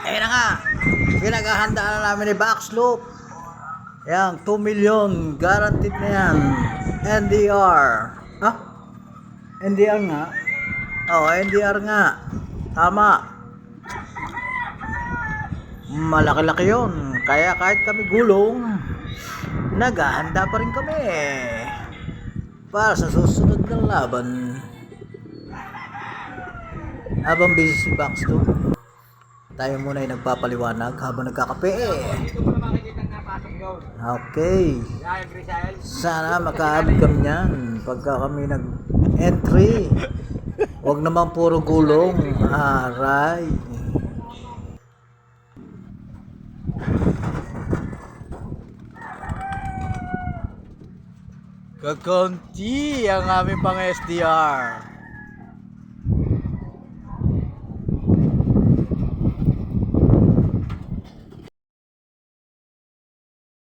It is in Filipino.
Ayun na nga, pinaghahandaan na namin ni Backsloop. Yan, 2 million, guaranteed na yan. NDR. Ha? NDR nga? Oo, NDR nga. Tama. Malaki-laki yun. Kaya kahit kami gulong, naghahanda pa rin kami. Para sa susunod na laban. Habang busy si Backsloop, tayo muna ay nagpapaliwanag habang nagkakape. Okay. Sana makaabot kami yan pagka kami nag-entry. Huwag naman puro gulong. Aray. Kakunti ang aming pang SDR.